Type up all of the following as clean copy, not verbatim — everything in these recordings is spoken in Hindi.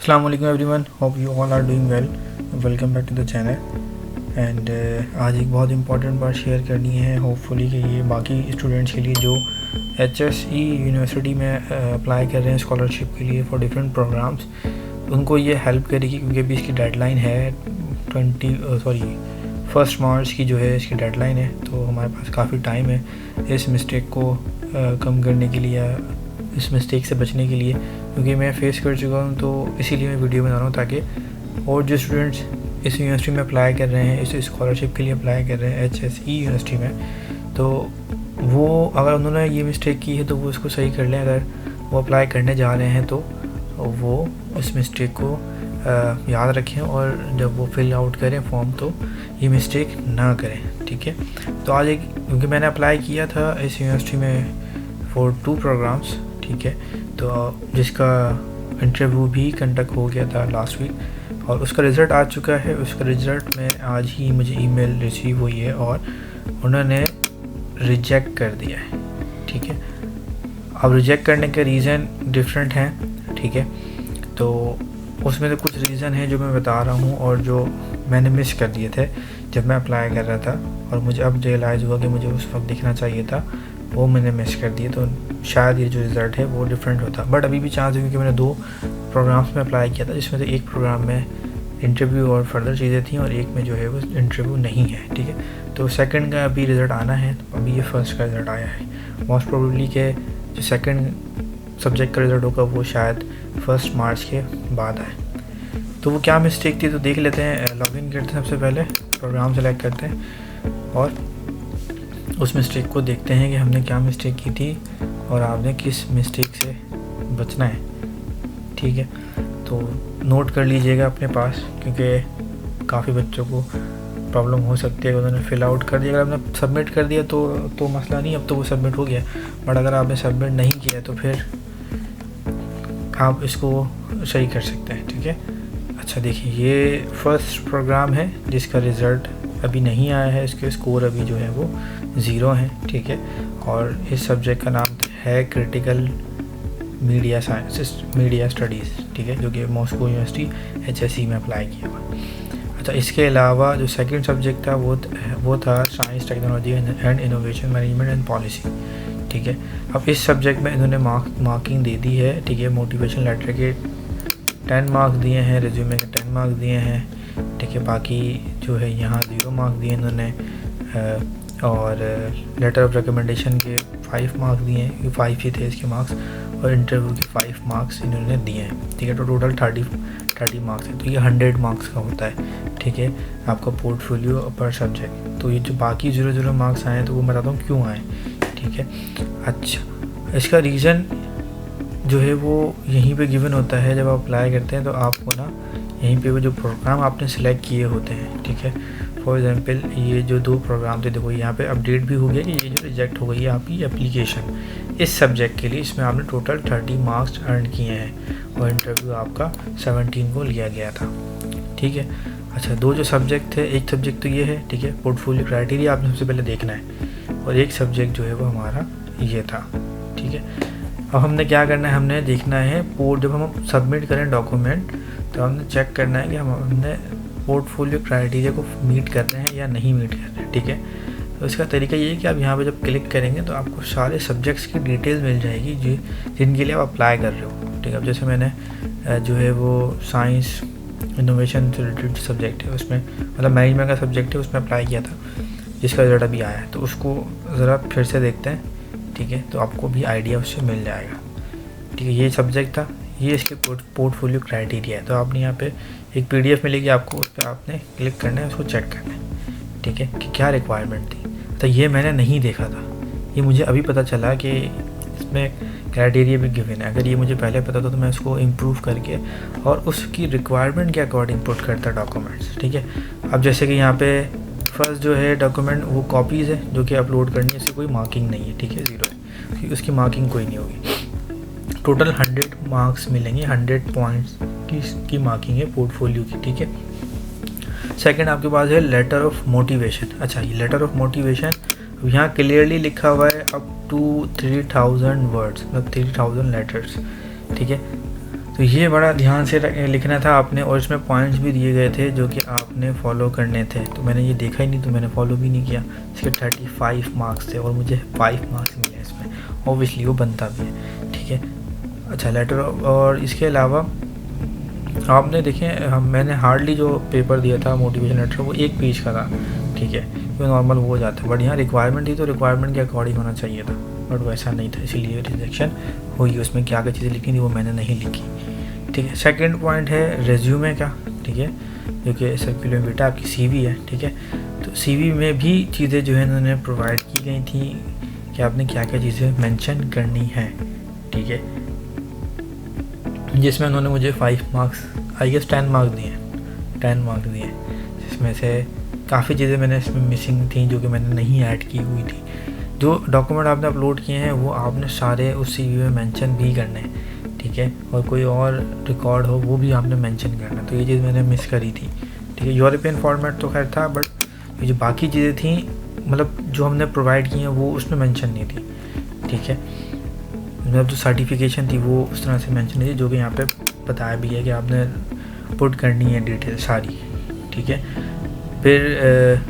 अस्सलाम वालेकुम everyone, hope you all are doing well. Welcome back to the channel. And आज एक बहुत इंपॉर्टेंट बात शेयर करनी है, होपफुली कि ये बाकी स्टूडेंट्स के लिए जो HSE यूनिवर्सिटी में अप्लाई कर रहे हैं स्कॉलरशिप के लिए फॉर डिफरेंट प्रोग्राम्स, उनको ये हेल्प करेगी क्योंकि अभी इसकी डेडलाइन है 1 मार्च की जो है इसकी डेडलाइन है। तो हमारे पास काफ़ी टाइम है इस मिस्टेक को कम करने के लिए, इस मिस्टेक से बचने के लिए, क्योंकि मैं फ़ेस कर चुका हूँ। तो इसीलिए मैं वीडियो बना रहा हूँ ताकि और जो स्टूडेंट्स इस यूनिवर्सिटी में अप्लाई कर रहे हैं, इस स्कॉलरशिप के लिए अप्लाई कर रहे हैं HSE यूनिवर्सिटी में, तो वो अगर उन्होंने ये मिस्टेक की है तो वो इसको सही कर लें। अगर वो अप्लाई करने जा रहे हैं तो वो इस मिस्टेक को याद रखें और जब वो फिल आउट करें फॉर्म तो ये मिस्टेक ना करें, ठीक है। तो आज एक, क्योंकि मैंने अप्लाई किया था इस यूनिवर्सिटी में फॉर 2 प्रोग्राम्स, ठीक है, तो जिसका इंटरव्यू भी कंडक्ट हो गया था लास्ट वीक और उसका रिज़ल्ट आ चुका है। उसका रिज़ल्ट में आज ही मुझे ईमेल रिसीव हुई है और उन्होंने रिजेक्ट कर दिया है, ठीक है। अब रिजेक्ट करने के रीज़न डिफरेंट हैं, ठीक है। तो उसमें तो कुछ रीज़न है जो मैं बता रहा हूँ और जो मैंने मिस कर दिए थे जब मैं अप्लाई कर रहा था, और मुझे अब रियलाइज़ हुआ कि मुझे उस वक्त दिखना चाहिए था, वो मैंने मिस कर दिए। तो शायद ये जो रिज़ल्ट है वो डिफरेंट होता, बट अभी भी चांस है क्योंकि मैंने 2 प्रोग्राम्स में अप्लाई किया था, जिसमें से एक प्रोग्राम में इंटरव्यू और फर्दर चीज़ें थी और एक में जो है वो इंटरव्यू नहीं है, ठीक है। तो सेकंड का अभी रिज़ल्ट आना है, अभी ये फर्स्ट का रिज़ल्ट आया है। मोस्ट प्रोबेबली के जो सेकंड सब्जेक्ट का रिज़ल्ट होगा वो शायद 1 मार्च के बाद आए। तो वो क्या मिस्टेक थी तो देख लेते हैं। लॉगिन करते हैं, सबसे पहले प्रोग्राम सेलेक्ट करते हैं और उस मिस्टेक को देखते हैं कि हमने क्या मिस्टेक की थी और आपने किस मिस्टेक से बचना है, ठीक है। तो नोट कर लीजिएगा अपने पास, क्योंकि काफ़ी बच्चों को प्रॉब्लम हो सकती है। उन्होंने फिल आउट कर दिया, अगर आपने सबमिट कर दिया तो मसला नहीं, अब तो वो सबमिट हो गया। बट अगर आपने सबमिट नहीं किया तो फिर आप इसको सही कर सकते हैं, ठीक है। अच्छा देखिए, ये फर्स्ट प्रोग्राम है जिसका रिज़ल्ट अभी नहीं आया है, इसके स्कोर अभी जो है वो 0 हैं, ठीक है। और इस सब्जेक्ट का नाम है क्रिटिकल मीडिया स्टडीज़, ठीक है, जो कि मॉस्को यूनिवर्सिटी HSE में अप्लाई किया हुआ। अच्छा, इसके अलावा जो सेकंड सब्जेक्ट था वो था science, technology and innovation, management and policy, ठीक है। अब इस सब्जेक्ट में इन्होंने मार्किंग दे दी है, ठीक है। मोटिवेशन लेटर के 10 मार्क्स दिए हैं, रिज्यूमे के 10 मार्क्स दिए हैं, ठीक है। बाकी जो है यहाँ 0 मार्क्स दिए इन्होंने, और लेटर ऑफ रिकमेंडेशन के 5 मार्क्स दिए हैं, 5 ही थे इसके मार्क्स, और इंटरव्यू के 5 मार्क्स इन्होंने दिए हैं, ठीक है। तो टोटल 30 मार्क्स है, तो ये 100 मार्क्स का होता है, ठीक है, आपका पोर्टफोलियो पर सब्जेक्ट। तो ये जो बाकी 0 मार्क्स आए हैं तो वो मैं बताता हूँ क्यों आए, ठीक है। अच्छा, इसका रीज़न जो है वो यहीं पे गिवन होता है। जब आप अप्लाई करते हैं तो आपको ना यहीं पे वो जो प्रोग्राम आपने सेलेक्ट किए होते हैं, ठीक है। फॉर एग्जांपल ये जो 2 प्रोग्राम थे, देखो यहाँ पे अपडेट भी हो गया कि ये जो रिजेक्ट हो गई है आपकी एप्लीकेशन इस सब्जेक्ट के लिए, इसमें आपने टोटल 30 मार्क्स अर्न किए हैं और इंटरव्यू आपका 17 को लिया गया था, ठीक है। अच्छा, 2 जो सब्जेक्ट थे, एक सब्जेक्ट तो ये है, ठीक है, पोर्टफोलियो क्राइटेरिया आपने सबसे पहले देखना है, और एक सब्जेक्ट जो है वो हमारा ये था, ठीक है। अब हमने क्या करना है, हमने देखना है जब हम सबमिट करें डॉक्यूमेंट तो हमने चेक करना है कि हमने पोर्टफोलियो क्राइटेरिया को मीट कर रहे हैं या नहीं मीट कर रहे हैं, ठीक है। तो इसका तरीका ये है कि आप यहाँ पे जब क्लिक करेंगे तो आपको सारे सब्जेक्ट्स की डिटेल मिल जाएगी जिनके लिए आप अप्लाई कर रहे हो, ठीक है। अब जैसे मैंने जो है वो साइंस इनोवेशन से रिलेटेड सब्जेक्ट है, उसमें मतलब मैनेजमेंट का सब्जेक्ट है, उसमें अप्लाई किया था, जिसका रिजल्ट अभी आया है। तो उसको ज़रा फिर से देखते हैं, ठीक है, तो आपको भी आइडिया उससे मिल जाएगा, ठीक है। ये सब्जेक्ट था, ये इसके पोर्टफोलियो क्राइटेरिया है। तो आपने यहाँ पे एक PDF मिलेगी आपको, उस पर आपने क्लिक करना है, उसको चेक करना है, ठीक है, कि क्या रिक्वायरमेंट थी। तो ये मैंने नहीं देखा था, ये मुझे अभी पता चला कि इसमें क्राइटेरिया भी गिवन है। अगर ये मुझे पहले पता था तो मैं उसको इम्प्रूव करके और उसकी रिक्वायरमेंट के अकॉर्डिंग पुट करता डॉक्यूमेंट्स, ठीक है। अब जैसे कि यहाँ पे फर्स्ट जो है डॉक्यूमेंट वो कॉपीज़ है जो कि अपलोड करनी है, इससे कोई मार्किंग नहीं है, ठीक है, 0 है, उसकी मार्किंग कोई नहीं होगी। टोटल 100 मार्क्स मिलेंगे, 100 पॉइंट्स की मार्किंग है पोर्टफोलियो की, ठीक है। सेकंड आपके पास है लेटर ऑफ मोटिवेशन। अच्छा, ये लेटर ऑफ मोटिवेशन यहाँ क्लियरली लिखा हुआ है अप टू 3000 वर्ड्स, मतलब 3000 लेटर्स, ठीक है। तो ये बड़ा ध्यान से लिखना था आपने, और इसमें पॉइंट्स भी दिए गए थे जो कि आपने फॉलो करने थे। तो मैंने ये देखा ही नहीं, तो मैंने फॉलो भी नहीं किया। इसके 35 मार्क्स थे और मुझे 5 मार्क्स मिले इसमें, ऑब्वियसली वो बनता भी है, ठीक है। अच्छा, लेटर, और इसके अलावा आपने देखें मैंने हार्डली जो पेपर दिया था मोटिवेशन लेटर वो 1 पेज का था, ठीक है, वो नॉर्मल हो जाता है। बट यहाँ रिक्वायरमेंट थी तो रिक्वायरमेंट के अकॉर्डिंग होना चाहिए था, बट वैसा नहीं था, इसीलिए रिजेक्शन हुई। उसमें क्या क्या चीज़ें लिखी थी वो मैंने नहीं लिखी, ठीक है। सेकंड पॉइंट है रेज्यूमे का, ठीक है, जो कि सर्कुलर विटा आपकी CV है, ठीक है। तो CV में भी चीज़ें जो है इन्होंने प्रोवाइड की गई थी कि आपने क्या क्या चीज़ें मेंशन करनी है, ठीक है, जिसमें उन्होंने मुझे 5 मार्क्स, आई गेस 10 मार्क्स दिए, 10 मार्क्स दिए, जिसमें से काफ़ी चीज़ें मैंने इसमें मिसिंग थी जो कि मैंने नहीं ऐड की हुई थी। जो डॉक्यूमेंट आपने अपलोड किए हैं वो आपने सारे उस CV में मेंशन भी करने हैं, ठीक है, और कोई और रिकॉर्ड हो वो भी आपने मेंशन करना है। तो ये चीज़ मैंने मिस करी थी, ठीक है। यूरोपियन फॉर्मेट तो खैर था, बट ये जो बाकी चीज़ें थी मतलब जो हमने प्रोवाइड की हैं वो उसमें मेंशन नहीं थी, ठीक है। मतलब जो सर्टिफिकेशन थी वो उस तरह से मेंशन नहीं थी, जो कि यहाँ पे बताया भी है कि आपने पुट करनी है डिटेल सारी, ठीक है। फिर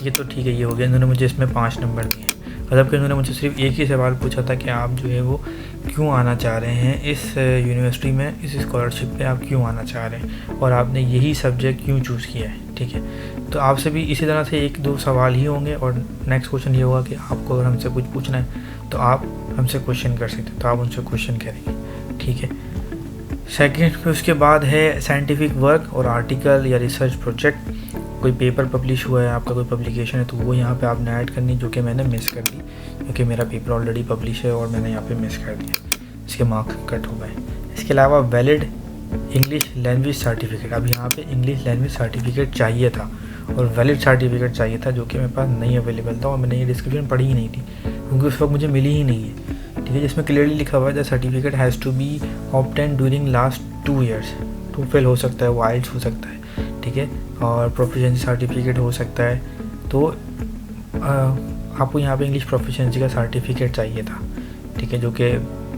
ये तो ठीक है, ये हो गया। इन्होंने मुझे इसमें 5 नंबर दिए, मतलब कि इन्होंने मुझे सिर्फ एक ही सवाल पूछा था कि आप जो है वो क्यों आना चाह रहे हैं इस यूनिवर्सिटी में, इस स्कॉलरशिप पे आप क्यों आना चाह रहे हैं, और आपने यही सब्जेक्ट क्यों चूज़ किया है, ठीक है। तो आपसे भी इसी तरह से 1-2 सवाल ही होंगे, और नेक्स्ट क्वेश्चन ये होगा कि आपको अगर हमसे कुछ पूछना है तो आप हमसे क्वेश्चन कर सकते हैं, तो आप उनसे क्वेश्चन करेंगे, ठीक है। सेकेंड पे उसके बाद है साइंटिफिक वर्क और आर्टिकल या रिसर्च प्रोजेक्ट, कोई पेपर पब्लिश हुआ है, आपका कोई पब्लिकेशन है, तो वो यहाँ पे आपने ऐड करनी, जो कि मैंने मिस कर दी क्योंकि मेरा पेपर ऑलरेडी पब्लिश है और मैंने यहाँ पे मिस कर दिया, इसके मार्क्स कट हो गए। इसके अलावा वैलिड इंग्लिश लैंग्वेज सर्टिफिकेट, अब यहाँ पे इंग्लिश लैंग्वेज सर्टिफिकेट चाहिए था और वैलिड सर्टिफिकेट चाहिए था, जो कि मेरे पास नहीं अवेलेबल था, और मैंने ये डिस्क्रिप्शन पढ़ी ही नहीं थी क्योंकि उस वक्त मुझे मिली ही नहीं है, ठीक है। जिसमें क्लियरली लिखा हुआ है the certificate has to be obtain during last 2 years, TOEFL हो सकता है, वाइल्ड्स हो सकता है, ठीक है, और प्रोफिशिएंसी सर्टिफिकेट हो सकता है। तो आपको यहाँ पे इंग्लिश प्रोफिशिएंसी का सर्टिफिकेट चाहिए था, ठीक है, जो कि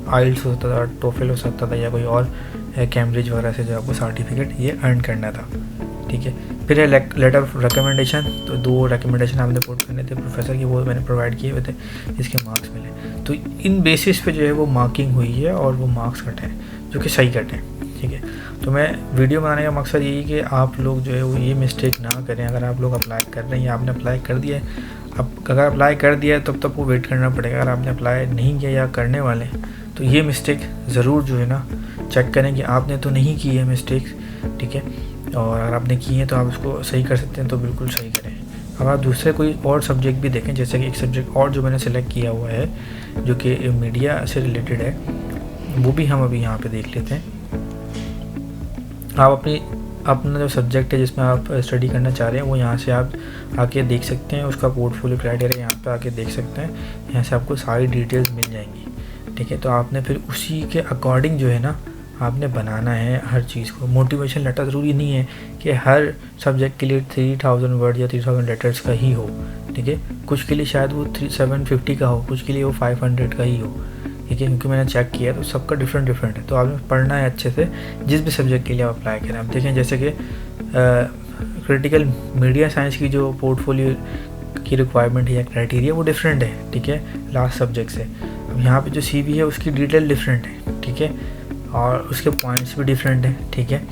आइल्स हो सकता था, TOEFL हो सकता था, या कोई और कैम्ब्रिज वगैरह से जो आपको सर्टिफिकेट ये अर्न करना था, ठीक है। फिर है लेटर ऑफ रिकमेंडेशन, तो 2 रिकमेंडेशन आपने पुट करने थे प्रोफेसर की, वो मैंने प्रोवाइड किए हुए थे, इसके मार्क्स मिले। तो इन बेसिस पे जो है वो मार्किंग हुई है और वो मार्क्स कटे हैं जो कि सही कटे हैं, ठीक है। तो मैं वीडियो बनाने का मकसद यही कि आप लोग जो है वो ये मिस्टेक ना करें। अगर आप लोग अप्लाई कर रहे हैं या आपने अप्लाई कर दिया है, अब अगर अप्लाई कर दिया है तब तक वो वेट करना पड़ेगा। अगर आपने अप्लाई नहीं किया या करने वाले तो ये मिस्टेक ज़रूर जो है ना चेक करें कि आपने तो नहीं की है मिस्टेक, ठीक है, और अगर आपने की है तो आप उसको सही कर सकते हैं, तो बिल्कुल सही करें। अब आप दूसरे कोई और सब्जेक्ट भी देखें, जैसे कि एक सब्जेक्ट और जो मैंने सेलेक्ट किया हुआ है जो कि मीडिया से रिलेटेड है, वो भी हम अभी यहाँ पे देख लेते हैं। आप अपना जो सब्जेक्ट है जिसमें आप स्टडी करना चाह रहे हैं वो यहाँ से आप आके देख सकते हैं, उसका पोर्टफोलियो क्राइटेरिया यहाँ पे आके देख सकते हैं, यहाँ से आपको सारी डिटेल्स मिल जाएंगी, ठीक है। तो आपने फिर उसी के अकॉर्डिंग जो है ना आपने बनाना है हर चीज़ को। मोटिवेशन लेटर ज़रूरी नहीं है कि हर सब्जेक्ट के लिए 3000 वर्ड या 3000 लेटर्स का ही हो, ठीक है। कुछ के लिए शायद वो 750 का हो, कुछ के लिए वो 500 का ही हो, ठीक है, क्योंकि मैंने चेक किया तो सबका डिफरेंट है। तो आपने पढ़ना है अच्छे से जिस भी सब्जेक्ट के लिए आप अप्लाई करें। आप देखें जैसे कि क्रिटिकल मीडिया साइंस की जो पोर्टफोलियो की रिक्वायरमेंट है या क्राइटेरिया वो डिफरेंट है, ठीक है, लास्ट सब्जेक्ट से। अब यहाँ पे जो CV है उसकी डिटेल डिफरेंट है, ठीक है, और उसके पॉइंट्स भी डिफरेंट हैं, ठीक है।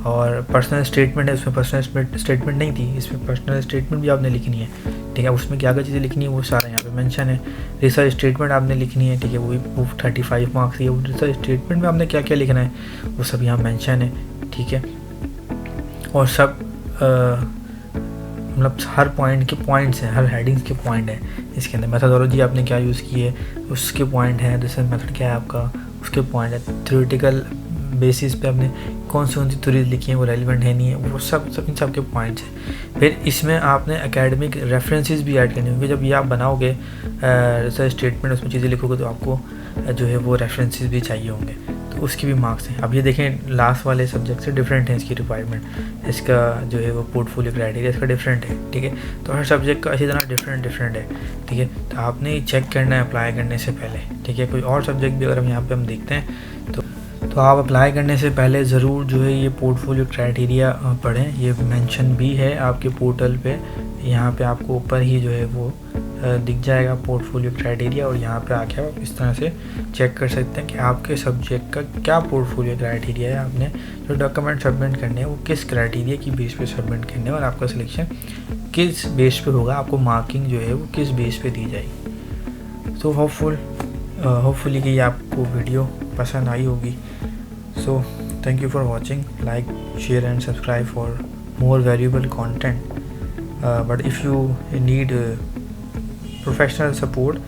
और पर्सनल स्टेटमेंट है, उसमें पर्सनल स्टेटमेंट नहीं थी, इसमें पर्सनल स्टेटमेंट भी आपने लिखनी है, ठीक है। उसमें क्या क्या चीज़ें लिखनी है वो सारा यहाँ पे मेंशन है। रिसर्च स्टेटमेंट आपने लिखनी है, ठीक है, वो 35 मार्क्स की है। वो रिसर्च स्टेटमेंट में आपने क्या क्या लिखना है वो सब यहाँ मेंशन है, ठीक है। और सब मतलब हर पॉइंट के पॉइंट्स हैं, हर हेडिंग्स के पॉइंट हैं इसके अंदर। मेथोडोलॉजी आपने क्या यूज़ की है उसके पॉइंट हैं, रिसर्च मेथड क्या है आपका उसके पॉइंट है। थ्योरेटिकल बेसिस पे आपने कौन सी थ्योरीज लिखी हैं वो रेलिवेंट है नहीं है, वो सब इन सब के पॉइंट्स हैं। फिर इसमें आपने एकेडमिक रेफरेंसेस भी ऐड करने होंगे। जब ये आप बनाओगे रिसर्च स्टेटमेंट उसमें चीज़ें लिखोगे तो आपको जो है वो रेफरेंसेस भी चाहिए होंगे, तो उसकी भी मार्क्स हैं। अब ये देखें लास्ट वाले सब्जेक्ट से डिफरेंट है इसकी रिक्वायरमेंट, इसका जो है वो पोर्टफोलियो क्राइटेरिया इसका डिफरेंट है, ठीक है। तो हर सब्जेक्ट का इसी तरह डिफरेंट है, ठीक है। तो आपने चेक करना है अप्लाई करने से पहले, ठीक है। कोई और सब्जेक्ट भी अगर हम यहाँ पे हम देखते हैं तो तो आप अप्लाई करने से पहले ज़रूर जो है ये पोर्टफोलियो क्राइटेरिया पढ़ें। ये मेंशन भी है आपके पोर्टल पे, यहाँ पे आपको ऊपर ही जो है वो दिख जाएगा पोर्टफोलियो क्राइटेरिया, और यहाँ पे आके आप इस तरह से चेक कर सकते हैं कि आपके सब्जेक्ट का क्या पोर्टफोलियो क्राइटेरिया है। आपने जो डॉक्यूमेंट सबमिट करने हैं वो किस क्राइटेरिया की बेस पे सबमिट करने हैं, और आपका सिलेक्शन किस बेस पे होगा, आपको मार्किंग जो है वो किस बेस पे दी जाएगी। तो होपफुली कि ये आपको वीडियो पसंद आई होगी। So thank you for watching, like share and subscribe for more valuable content. But if you need professional support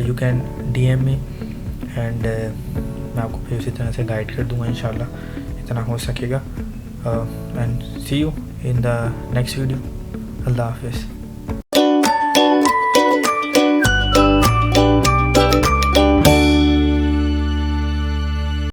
you can DM me, and मैं आपको फिर उसी तरह से गाइड कर दूंगा इंशाल्लाह, इतना हो सकेगा। And see you in the next video. अल्लाह हाफिज़।